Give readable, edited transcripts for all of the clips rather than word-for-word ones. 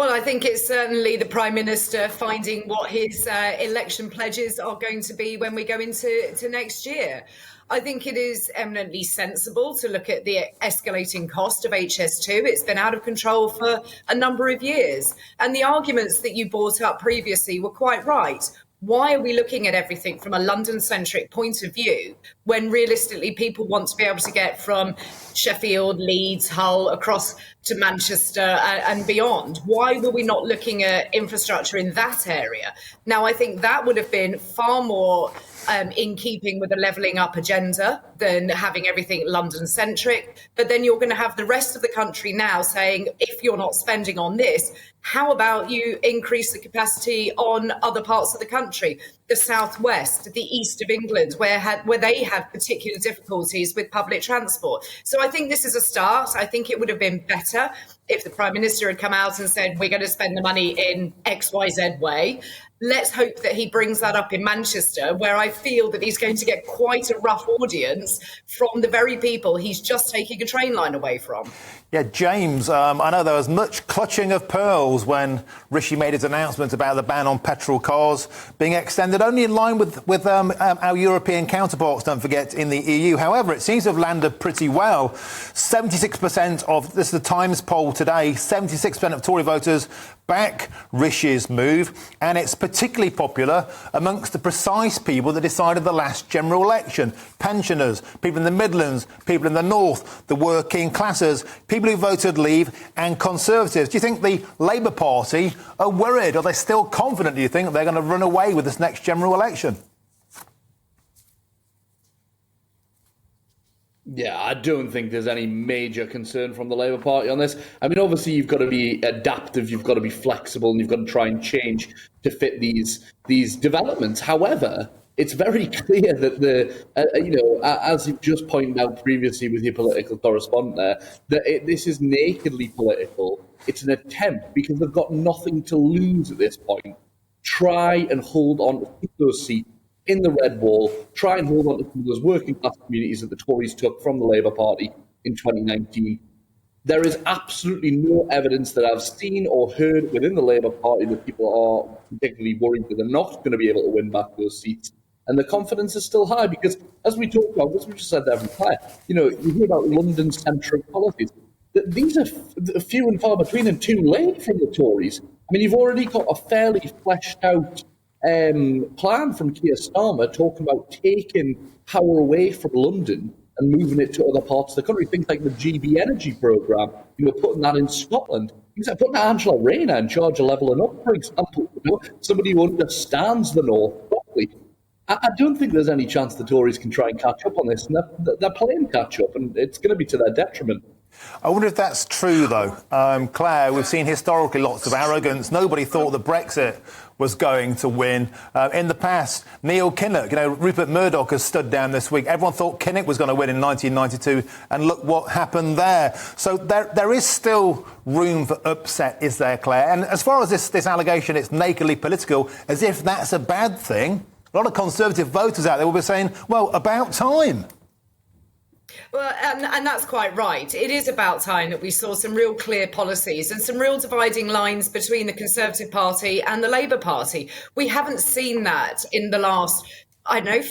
Well, I think it's certainly the Prime Minister finding what his election pledges are going to be when we go into next year. I think it is eminently sensible to look at the escalating cost of HS2. It's been out of control for a number of years. And the arguments that you brought up previously were quite right. Why are we looking at everything from a London-centric point of view when realistically people want to be able to get from Sheffield, Leeds, Hull, across to Manchester and beyond? Why were we not looking at infrastructure in that area? Now, I think that would have been far more in keeping with the levelling up agenda than having everything London-centric. But then you're going to have the rest of the country now saying, if you're not spending on this, how about you increase the capacity on other parts of the country, the southwest, the east of England, where they have particular difficulties with public transport? So I think this is a start. I think it would have been better if the Prime Minister had come out and said, we're going to spend the money in XYZ way. Let's hope that he brings that up in Manchester, where I feel that he's going to get quite a rough audience from the very people he's just taking a train line away from. Yeah, James, I know there was much clutching of pearls when Rishi made his announcement about the ban on petrol cars being extended, only in line with our European counterparts, don't forget, in the EU. However, it seems to have landed pretty well. 76% of, this is the Times poll today, 76% of Tory voters back Rishi's move, and it's particularly popular amongst the precise people that decided the last general election. Pensioners, people in the Midlands, people in the North, the working classes, people who voted Leave and Conservatives. Do you think the Labour Party are worried? Are they still confident, do you think, that they're going to run away with this next general election? Yeah, I don't think there's any major concern from the Labour Party on this. I mean, obviously, you've got to be adaptive, you've got to be flexible, and you've got to try and change to fit these developments. However, it's very clear that as you've just pointed out previously with your political correspondent there, that this is nakedly political. It's an attempt, because they've got nothing to lose at this point. Try and hold on to those seats in the red wall, try and hold on to some of those working class communities that the Tories took from the Labour Party in 2019. There is absolutely no evidence that I've seen or heard within the Labour Party that people are particularly worried that they're not going to be able to win back those seats. And the confidence is still high because, as we talked about, as we just said there from Claire, you hear about London-centric policies. These are few and far between and too late from the Tories. I mean, you've already got a fairly fleshed out plan from Keir Starmer talking about taking power away from London and moving it to other parts of the country. Things like the GB Energy programme, putting that in Scotland. Things like putting Angela Rayner in charge of Levelling Up, for example. Somebody who understands the North properly. I don't think there's any chance the Tories can try and catch up on this. And they're playing catch up, and it's going to be to their detriment. I wonder if that's true, though. Claire, we've seen historically lots of arrogance. Nobody thought that Brexit was going to win. In the past, Neil Kinnock, Rupert Murdoch has stood down this week. Everyone thought Kinnock was going to win in 1992, and look what happened there. So there is still room for upset, is there, Claire? And as far as this allegation, it's nakedly political, as if that's a bad thing. A lot of Conservative voters out there will be saying, well, about time. Well, and that's quite right. It is about time that we saw some real clear policies and some real dividing lines between the Conservative Party and the Labour Party. We haven't seen that in the last,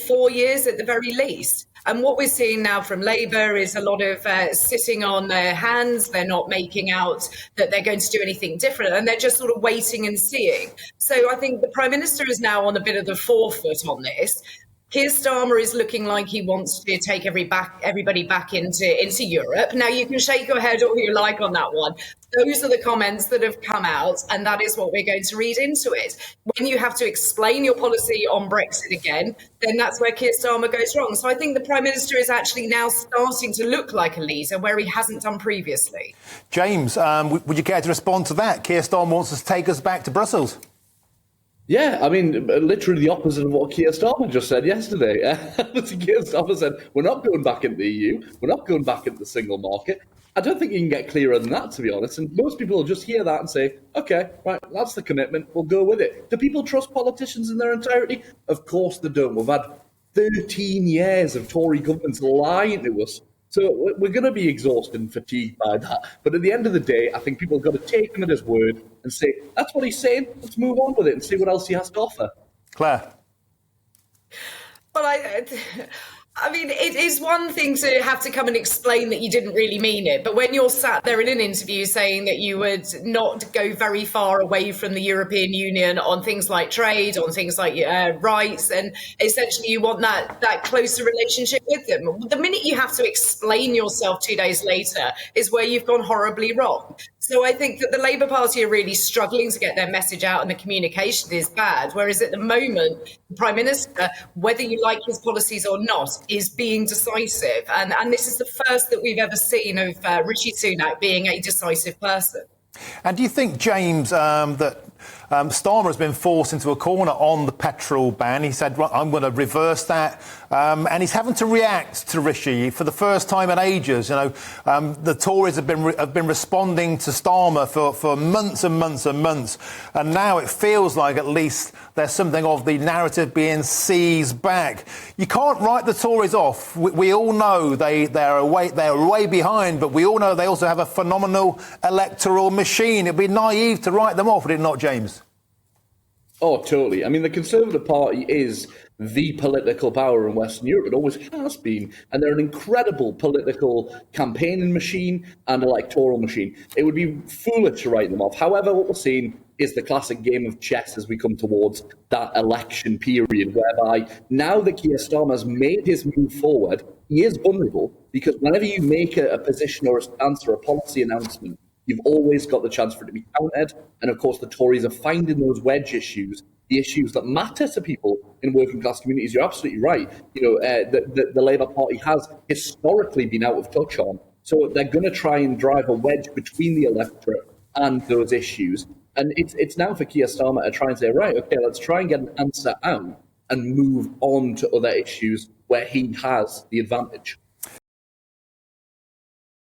4 years at the very least. And what we're seeing now from Labour is a lot of sitting on their hands. They're not making out that they're going to do anything different, and they're just sort of waiting and seeing. So I think the Prime Minister is now on a bit of the forefoot on this. Keir Starmer is looking like he wants to take everybody back into Europe. Now, you can shake your head all you like on that one. Those are the comments that have come out, and that is what we're going to read into it. When you have to explain your policy on Brexit again, then that's where Keir Starmer goes wrong. So I think the Prime Minister is actually now starting to look like a leader where he hasn't done previously. James, would you care to respond to that? Keir Starmer wants to take us back to Brussels. Yeah, I mean, literally the opposite of what Keir Starmer just said yesterday. Keir Starmer said, we're not going back into the EU, we're not going back into the single market. I don't think you can get clearer than that, to be honest. And most people will just hear that and say, OK, right, that's the commitment, we'll go with it. Do people trust politicians in their entirety? Of course they don't. We've had 13 years of Tory governments lying to us So we're going to be exhausted and fatigued by that. But at the end of the day, I think people have got to take him at his word and say, that's what he's saying. Let's move on with it and see what else he has to offer. Claire? Well, I mean, it is one thing to have to come and explain that you didn't really mean it. But when you're sat there in an interview saying that you would not go very far away from the European Union on things like trade, on things like rights, and essentially you want that closer relationship with them, the minute you have to explain yourself 2 days later is where you've gone horribly wrong. So I think that the Labour Party are really struggling to get their message out and the communication is bad. Whereas at the moment, the Prime Minister, whether you like his policies or not, is being decisive. And this is the first that we've ever seen of Rishi Sunak being a decisive person. And do you think, James, that Starmer has been forced into a corner on the petrol ban? He said, right, I'm going to reverse that. And he's having to react to Rishi for the first time in ages. You know, the Tories have been responding to Starmer for months and months and months. And now it feels like at least there's something of the narrative being seized back. You can't write the Tories off. We all know they're way behind, but we all know they also have a phenomenal electoral machine. It'd be naive to write them off, would it not, James? Oh, totally. I mean, the Conservative Party is the political power in Western Europe. It always has been. And they're an incredible political campaigning machine and electoral machine. It would be foolish to write them off. However, what we're seeing is the classic game of chess as we come towards that election period, whereby now that Keir Starmer has made his move forward, he is vulnerable because whenever you make a position or a stance or a policy announcement, you've always got the chance for it to be countered. And of course, the Tories are finding those wedge issues, the issues that matter to people in working class communities. You're absolutely right. You know, the Labour Party has historically been out of touch on. So they're going to try and drive a wedge between the electorate and those issues. And it's now for Keir Starmer to try and say, right, OK, let's try and get an answer out and move on to other issues where he has the advantage.